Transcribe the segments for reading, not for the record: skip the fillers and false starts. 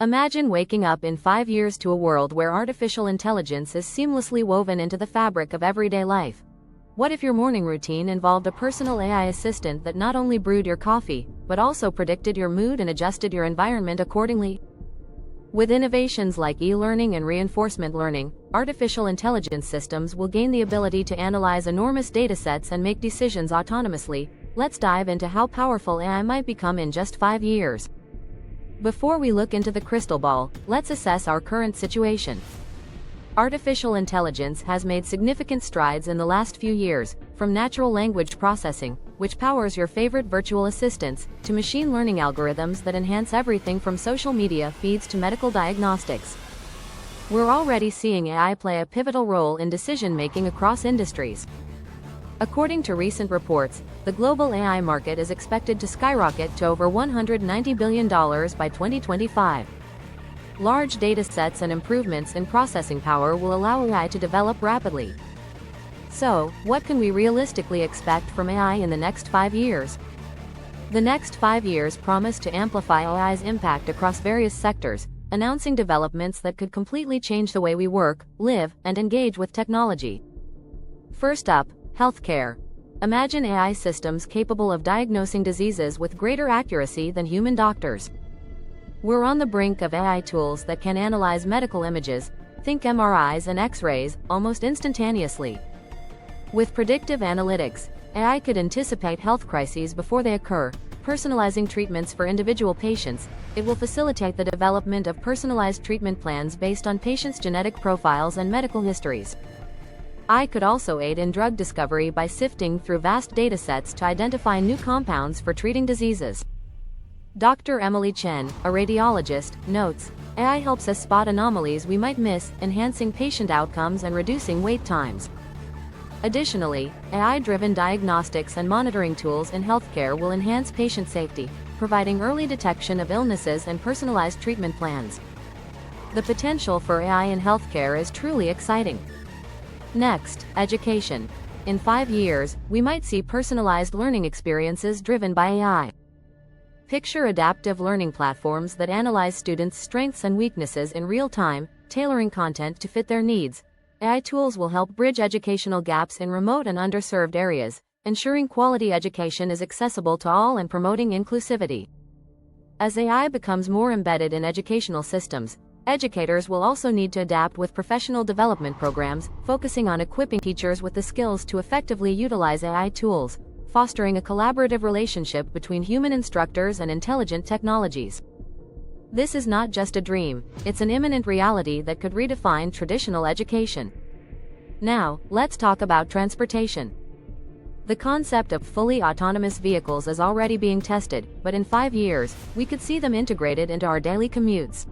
Imagine waking up in 5 years to a world where artificial intelligence is seamlessly woven into the fabric of everyday life. What if your morning routine involved a personal AI assistant that not only brewed your coffee, but also predicted your mood and adjusted your environment accordingly? With innovations like e-learning and reinforcement learning, artificial intelligence systems will gain the ability to analyze enormous datasets and make decisions autonomously. Let's dive into how powerful AI might become in just 5 years. Before we look into the crystal ball, let's assess our current situation. Artificial intelligence has made significant strides in the last few years, from natural language processing, which powers your favorite virtual assistants, to machine learning algorithms that enhance everything from social media feeds to medical diagnostics. We're already seeing AI play a pivotal role in decision-making across industries. According to recent reports, the global AI market is expected to skyrocket to over $190 billion by 2025. Large data sets and improvements in processing power will allow AI to develop rapidly. So, what can we realistically expect from AI in the next 5 years? The next 5 years promise to amplify AI's impact across various sectors, announcing developments that could completely change the way we work, live, and engage with technology. First up, healthcare. Imagine AI systems capable of diagnosing diseases with greater accuracy than human doctors. We're on the brink of AI tools that can analyze medical images, think MRIs and X-rays, almost instantaneously. With predictive analytics, AI could anticipate health crises before they occur, personalizing treatments for individual patients. It will facilitate the development of personalized treatment plans based on patients' genetic profiles and medical histories. AI could also aid in drug discovery by sifting through vast datasets to identify new compounds for treating diseases. Dr. Emily Chen, a radiologist, notes, AI helps us spot anomalies we might miss, enhancing patient outcomes and reducing wait times. Additionally, AI-driven diagnostics and monitoring tools in healthcare will enhance patient safety, providing early detection of illnesses and personalized treatment plans. The potential for AI in healthcare is truly exciting. Next, education. In 5 years, we might see personalized learning experiences driven by AI. Picture adaptive learning platforms that analyze students' strengths and weaknesses in real time, tailoring content to fit their needs. AI tools will help bridge educational gaps in remote and underserved areas, ensuring quality education is accessible to all and promoting inclusivity. As AI becomes more embedded in educational systems, educators will also need to adapt with professional development programs, focusing on equipping teachers with the skills to effectively utilize AI tools, fostering a collaborative relationship between human instructors and intelligent technologies. This is not just a dream, it's an imminent reality that could redefine traditional education. Now, let's talk about transportation. The concept of fully autonomous vehicles is already being tested, but in 5 years, we could see them integrated into our daily commutes.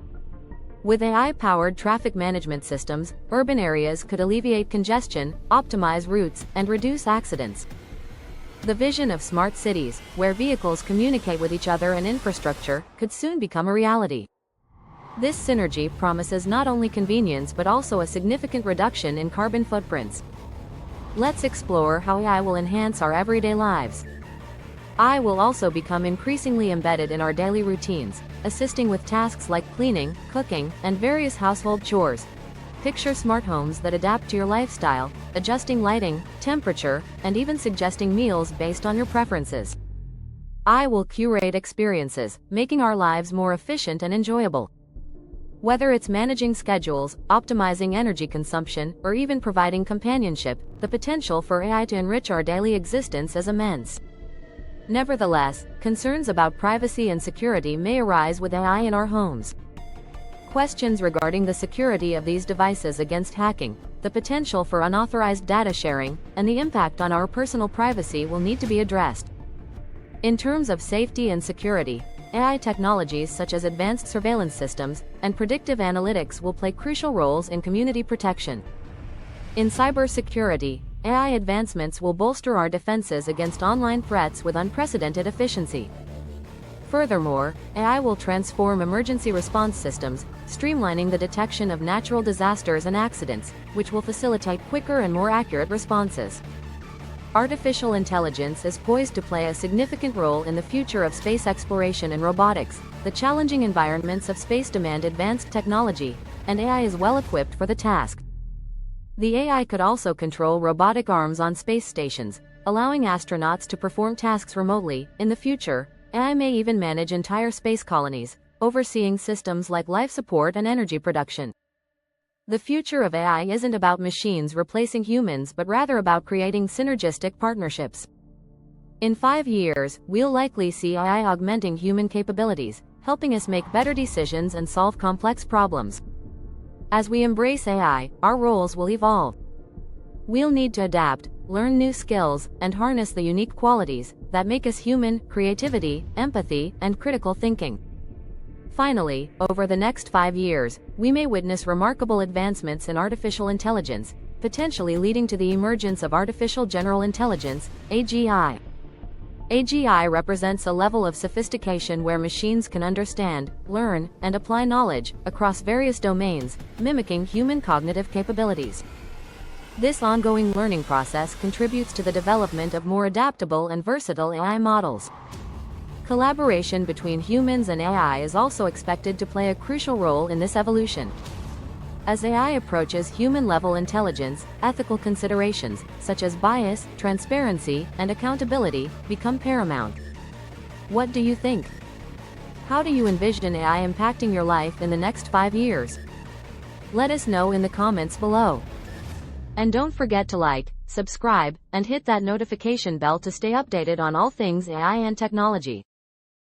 With AI-powered traffic management systems, urban areas could alleviate congestion, optimize routes, and reduce accidents. The vision of smart cities, where vehicles communicate with each other and infrastructure, could soon become a reality. This synergy promises not only convenience but also a significant reduction in carbon footprints. Let's explore how AI will enhance our everyday lives. AI will also become increasingly embedded in our daily routines, assisting with tasks like cleaning, cooking, and various household chores. Picture smart homes that adapt to your lifestyle, adjusting lighting, temperature, and even suggesting meals based on your preferences. AI will curate experiences, making our lives more efficient and enjoyable. Whether it's managing schedules, optimizing energy consumption, or even providing companionship, the potential for AI to enrich our daily existence is immense. Nevertheless, concerns about privacy and security may arise with AI in our homes. Questions regarding the security of these devices against hacking, the potential for unauthorized data sharing, and the impact on our personal privacy will need to be addressed. In terms of safety and security, AI technologies such as advanced surveillance systems and predictive analytics will play crucial roles in community protection. In cybersecurity, AI advancements will bolster our defenses against online threats with unprecedented efficiency. Furthermore, AI will transform emergency response systems, streamlining the detection of natural disasters and accidents, which will facilitate quicker and more accurate responses. Artificial intelligence is poised to play a significant role in the future of space exploration and robotics. The challenging environments of space demand advanced technology, and AI is well equipped for the task. The AI could also control robotic arms on space stations, allowing astronauts to perform tasks remotely. In the future, AI may even manage entire space colonies, overseeing systems like life support and energy production. The future of AI isn't about machines replacing humans but rather about creating synergistic partnerships. In 5 years, we'll likely see AI augmenting human capabilities, helping us make better decisions and solve complex problems. As we embrace AI, our roles will evolve. We'll need to adapt, learn new skills, and harness the unique qualities that make us human: creativity, empathy, and critical thinking. Finally, over the next 5 years, we may witness remarkable advancements in artificial intelligence, potentially leading to the emergence of artificial general intelligence, AGI. AGI represents a level of sophistication where machines can understand, learn, and apply knowledge across various domains, mimicking human cognitive capabilities. This ongoing learning process contributes to the development of more adaptable and versatile AI models. Collaboration between humans and AI is also expected to play a crucial role in this evolution. As AI approaches human-level intelligence, ethical considerations, such as bias, transparency, and accountability, become paramount. What do you think? How do you envision AI impacting your life in the next 5 years? Let us know in the comments below. And don't forget to like, subscribe, and hit that notification bell to stay updated on all things AI and technology.